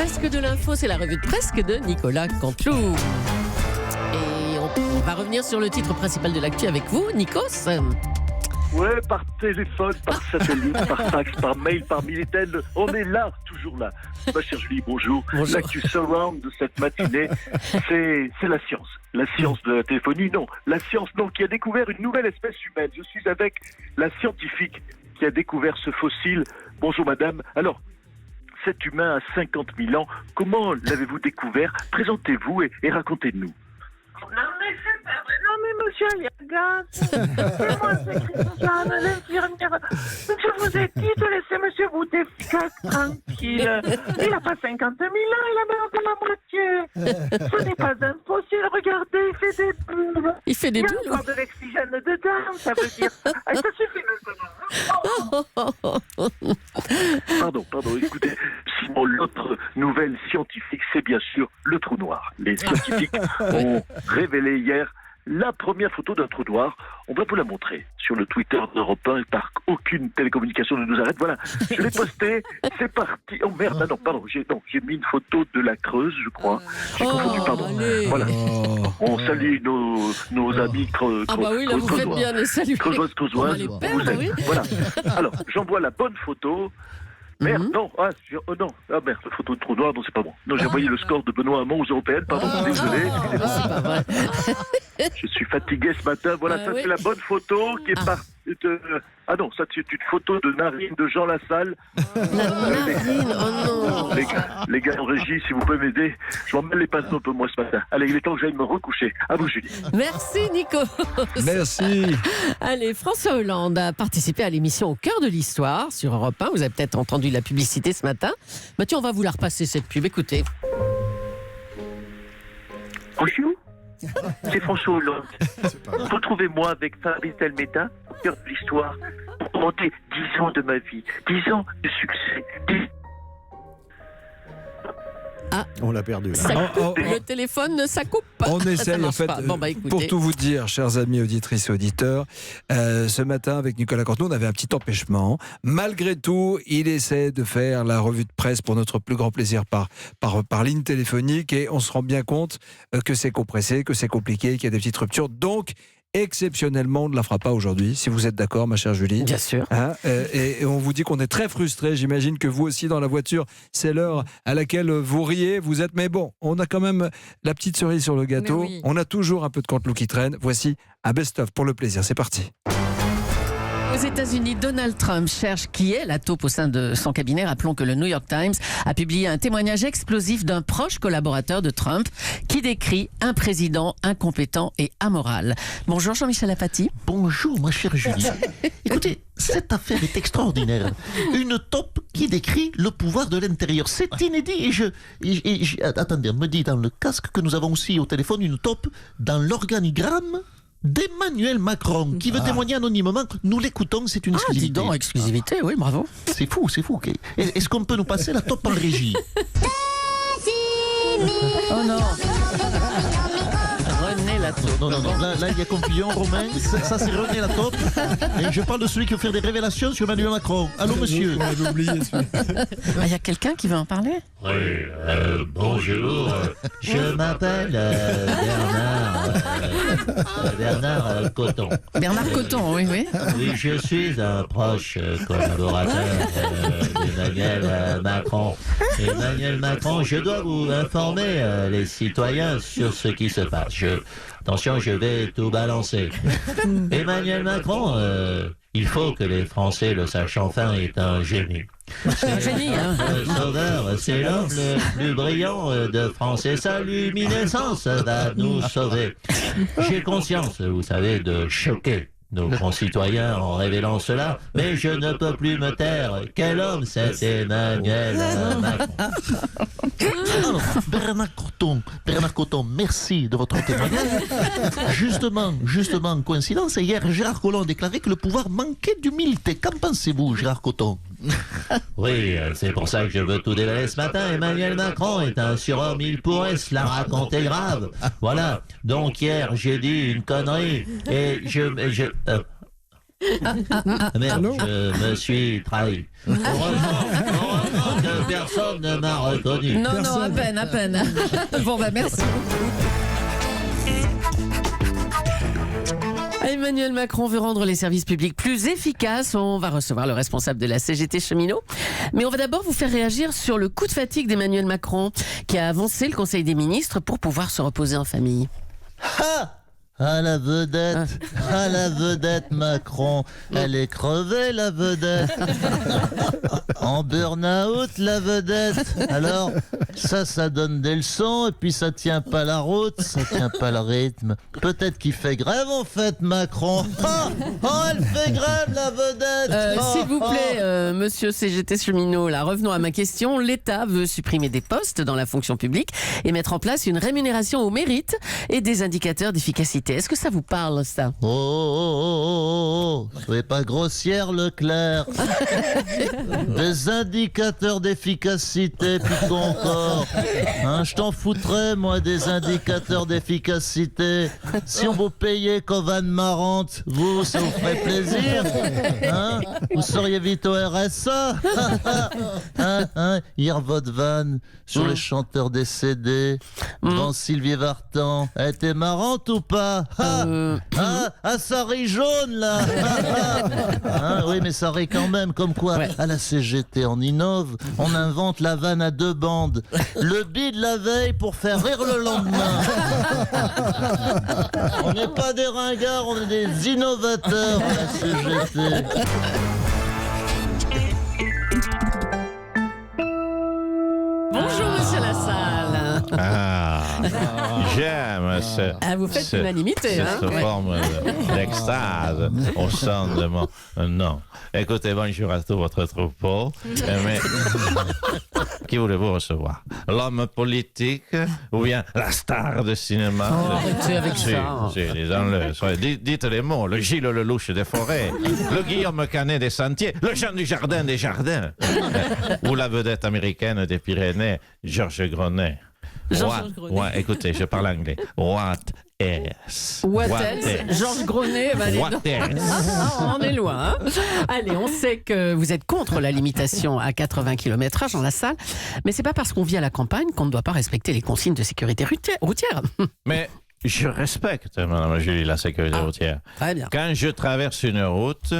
Presque de l'info, c'est la revue de presque de Nicolas Canteloup. Et on va revenir sur le titre principal de l'actu avec vous, Nikos. Ouais, par téléphone, par satellite, par fax, par mail, par Minitel, on est là, toujours là. Ma chère Julie, bonjour. Bonjour. L'actu surround de cette matinée, c'est la science. La science de la téléphonie, non. La science, non, qui a découvert une nouvelle espèce humaine. Je suis avec la scientifique qui a découvert ce fossile. Bonjour madame. Alors, cet humain a 50 000 ans. Comment l'avez-vous découvert? Présentez-vous et racontez-nous. Non mais monsieur Aliagas, c'est moi, c'est Christiane, l'infirmière. Je vous ai dit de laisser monsieur Bouteflika tranquille. Il n'a pas 50 000 ans, il a même pas la moitié. Ce n'est pas un fossile, regardez, il fait des bulles. Il fait des Il y a bulles. encore de l'oxygène dedans, ça veut dire. Ah, ça suffit maintenant. Pardon, écoutez, Simon, l'autre nouvelle scientifique, c'est bien sûr le trou noir. Les scientifiques ont révélé hier la première photo d'un trou noir. On va vous la montrer sur le Twitter d'Europe 1 et par aucune télécommunication ne nous arrête. Voilà, je l'ai posté, c'est parti. Oh merde, ah non, pardon, j'ai mis une photo de la Creuse, je crois. J'ai confondu, pardon. Allez. Voilà. On salue nos amis Ah bah oui, là vous faites bien les saluer. Creusoises, On va Creusoises, les vous perdre, êtes. oui. Voilà. Alors, j'envoie la bonne photo. Merde, non, non, merde, la photo de trou noir, non, c'est pas bon. Non, j'ai envoyé le score de Benoît Hamon aux Européennes, pardon, désolé, excusez-moi. C'est pas vrai. Je suis fatigué ce matin, voilà, ça oui. c'est la bonne photo qui est partie de... Ah non, ça c'est une photo de narine de Jean Lassalle. La narine, oh non. Les gars en régie, si vous pouvez m'aider, je m'en mêle les pinceaux un peu moi ce matin. Allez, il est temps que j'aille me recoucher. À vous Julie. Merci Nikos. Merci. Allez, François Hollande a participé à l'émission Au cœur de l'histoire sur Europe 1. Vous avez peut-être entendu la publicité ce matin. Mathieu, on va vous la repasser cette pub. Écoutez. Bonjour, c'est François Hollande. Retrouvez-moi avec Fabrice Delmetta, au cœur de l'histoire, pour commenter 10 ans de ma vie, 10 ans de succès, 10... On l'a perdu. Là. Ça coupe, le téléphone, ça coupe pas. On Ça essaye en marche fait, pas. Bon, bah, écoutez. pour tout vous dire, chers amis auditrices et auditeurs, ce matin avec Nicolas Canteloup, on avait un petit empêchement. Malgré tout, il essaie de faire la revue de presse pour notre plus grand plaisir par ligne téléphonique et on se rend bien compte que c'est compressé, que c'est compliqué, qu'il y a des petites ruptures. Donc, exceptionnellement, on ne la fera pas aujourd'hui, si vous êtes d'accord, ma chère Julie. Bien sûr. Hein, et on vous dit qu'on est très frustrés. J'imagine que vous aussi dans la voiture, c'est l'heure à laquelle vous riez, vous êtes. Mais bon, on a quand même la petite cerise sur le gâteau. Oui. On a toujours un peu de Canteloup qui traîne. Voici un best-of pour le plaisir. C'est parti. Aux États-Unis, Donald Trump cherche qui est la taupe au sein de son cabinet. Rappelons que le New York Times a publié un témoignage explosif d'un proche collaborateur de Trump qui décrit un président incompétent et amoral. Bonjour Jean-Michel Apathy. Bonjour, ma chère Julie. Écoutez, cette affaire est extraordinaire. Une taupe qui décrit le pouvoir de l'intérieur. C'est inédit. Attendez, on me dit dans le casque que nous avons aussi au téléphone une taupe dans l'organigramme d'Emmanuel Macron, qui veut témoigner anonymement. Nous l'écoutons, c'est une Ah, dis exclusivité. donc, exclusivité, oui, bravo. C'est fou, c'est fou. Est-ce qu'on peut nous passer la taupe en régie? Oh non. René la taupe. Non, là il y a confusion, Romain. Ça c'est René la taupe. Et je parle de celui qui veut faire des révélations sur Emmanuel Macron. Allô, monsieur? On avait oublié celui. Ah, il y a quelqu'un qui veut en parler? Oui, bonjour. Je m'appelle Bernard Coton. Bernard Coton, oui, oui. Oui, je suis un proche collaborateur d'Emmanuel Macron. Emmanuel Macron, je dois vous informer les citoyens sur ce qui se passe. Attention, je vais tout balancer. Emmanuel Macron, il faut que les Français le sachent enfin, est un génie. C'est un génie, hein. Sauveur, c'est l'homme le plus brillant de France et sa luminescence va nous sauver. J'ai conscience, vous savez, de choquer nos concitoyens en révélant cela, mais je ne peux plus me taire. Quel homme c'est Emmanuel Macron. Alors, Bernard Coton, merci de votre témoignage. Justement, coïncidence, hier, Gérard Collomb a déclaré que le pouvoir manquait d'humilité. Qu'en pensez-vous, Gérard Coton? Oui, c'est pour ça que je veux tout dévaler ce matin. Emmanuel Macron est un surhomme, il pourrait se la raconter grave. Voilà, donc hier, j'ai dit une connerie et merde, je me suis trahi. Heureusement que personne ne m'a reconnu. Non, à peine. Bon, merci beaucoup. Emmanuel Macron veut rendre les services publics plus efficaces. On va recevoir le responsable de la CGT cheminot. Mais on va d'abord vous faire réagir sur le coup de fatigue d'Emmanuel Macron qui a avancé le Conseil des ministres pour pouvoir se reposer en famille. La vedette Macron. Elle est crevée, la vedette. En burn-out, la vedette. Alors, ça donne des leçons, et puis ça tient pas la route, ça tient pas le rythme. Peut-être qu'il fait grève, en fait, Macron. Elle fait grève, la vedette. S'il vous plaît, monsieur CGT cheminot, là, revenons à ma question. L'État veut supprimer des postes dans la fonction publique et mettre en place une rémunération au mérite et des indicateurs d'efficacité. Est-ce que ça vous parle, ça? Soyez pas grossière, Leclerc. Des indicateurs d'efficacité, puis quoi encore? Je t'en foutrais, moi, des indicateurs d'efficacité. Si on vous payait Covan Marante, ça vous ferait plaisir? Vous seriez vite au RSA? Hier, votre vanne sur les chanteurs décédés devant Sylvie Vartan, elle était marrante ou pas? Ça rit jaune, là. Oui, mais ça rit quand même. Comme quoi, à la CGT, on innove. On invente la vanne à 2 bandes. Le bide la veille pour faire rire le lendemain. On n'est pas des ringards, on est des innovateurs à la CGT. Bonjour, monsieur Lassalle. J'aime vous faites l'unanimité, cette forme d'extase au sein de mon nom. Écoutez, bonjour à tout votre troupeau. Mais qui voulez-vous recevoir? L'homme politique ou bien la star de cinéma? Arrêtez avec ça. Disons-le. Dites les mots. Le Gilles Lelouch des forêts, le Guillaume Canet des sentiers, le Jean du Jardin des jardins, ou la vedette américaine des Pyrénées, Georges Gronet. Écoutez, je parle anglais. What else? Georges Gronet. What else? On est loin. Allez, on sait que vous êtes contre la limitation à 80 km/h dans la salle, mais c'est pas parce qu'on vit à la campagne qu'on ne doit pas respecter les consignes de sécurité routière. Mais je respecte, Madame Julie, la sécurité routière. Très bien. Quand je traverse une route,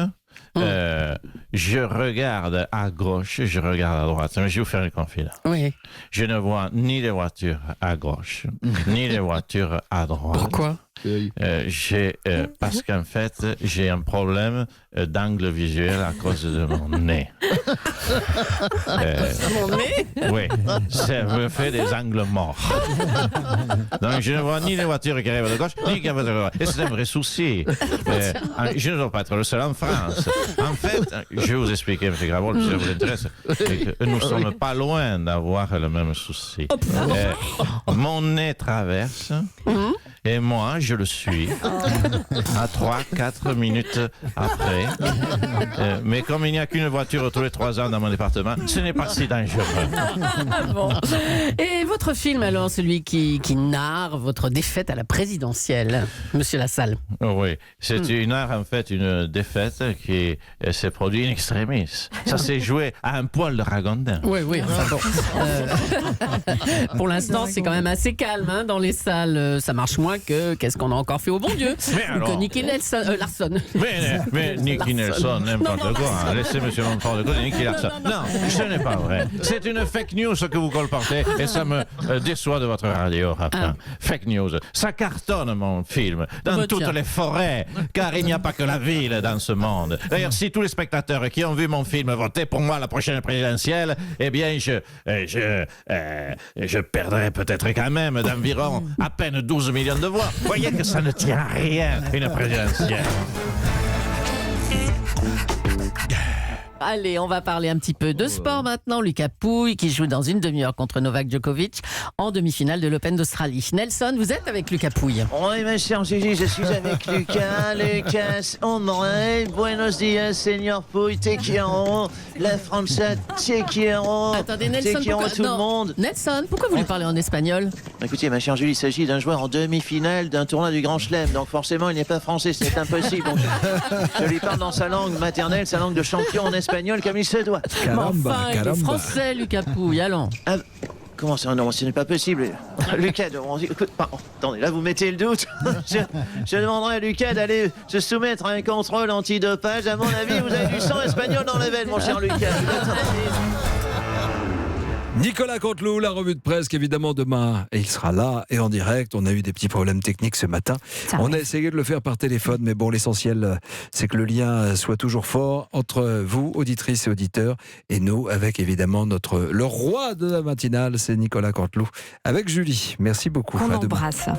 je regarde à gauche, je regarde à droite. Je vais vous faire une confidence. Oui. Je ne vois ni les voitures à gauche, ni les voitures à droite. Pourquoi? Parce qu'en fait, j'ai un problème d'angle visuel à cause de mon nez. Mon nez? Oui, ça me fait des angles morts. Donc, je ne vois ni les voitures qui arrivent de gauche, ni qui arrivent de droite. Et c'est un vrai souci. Je ne dois pas être le seul en France. En fait, je vais vous expliquer, M. Gravel, si ça vous intéresse, que nous ne sommes pas loin d'avoir le même souci. Mon nez traverse. Et moi, je le suis à 3-4 minutes après. Mais comme il n'y a qu'une voiture tous les 3 ans dans mon département, ce n'est pas si dangereux. Bon. Et votre film, alors, celui qui narre votre défaite à la présidentielle, monsieur Lassalle? Oui, c'est une défaite qui s'est produite in extremis. Ça s'est joué à un poil de ragondin. Oui. Pour l'instant, c'est quand même assez calme dans les salles. Ça marche moins que qu'est-ce qu'on a encore fait au bon Dieu. Que Nicky Larson. Mais Nicky Nelson, n'importe quoi. Laissez monsieur n'importe quoi, Nicky Larson. Non, ce n'est pas vrai. C'est une fake news que vous colportez et ça me déçoit de votre radio. Fake news. Ça cartonne mon film dans toutes les forêts, car il n'y a pas que la ville dans ce monde. D'ailleurs, si tous les spectateurs qui ont vu mon film votaient pour moi à la prochaine présidentielle, eh bien, je perdrais peut-être quand même d'environ à peine 12 millions de voix. Vous voyez que ça ne tient à rien, une présidentielle. Allez, on va parler un petit peu de sport maintenant. Lucas Pouille qui joue dans une demi-heure contre Novak Djokovic en demi-finale de l'Open d'Australie. Nelson, vous êtes avec Lucas Pouille? Oui, ma chère Gigi, je suis avec Lucas. Lucas, hombre, buenos dias, señor Pouille, te quiero, la française, te quiero. Attendez, Nelson, te quiero tout le monde. Nelson, pourquoi vous lui parlez en espagnol? Écoutez, ma chère Julie, il s'agit d'un joueur en demi-finale d'un tournoi du Grand Chelem, donc forcément, il n'est pas français, c'est impossible. Donc, je lui parle dans sa langue maternelle, sa langue de champion en espagnol. espagnol comme il se doit. Mais Caramba, enfin, il est caramba. français, Lucas Pouille, allons. Ah, comment ça? Non, ce n'est pas possible. Lucas, écoute, attendez, là vous mettez le doute. Je demanderai à Lucas d'aller se soumettre à un contrôle antidopage. À mon avis, vous avez du sang espagnol dans les veines, mon cher Lucas. Nicolas Canteloup, la revue de presse, évidemment demain, et il sera là et en direct. On a eu des petits problèmes techniques ce matin. On a essayé de le faire par téléphone, mais bon, l'essentiel, c'est que le lien soit toujours fort entre vous, auditrices et auditeurs, et nous, avec évidemment le roi de la matinale, c'est Nicolas Canteloup, avec Julie. Merci beaucoup. On À demain. embrasse.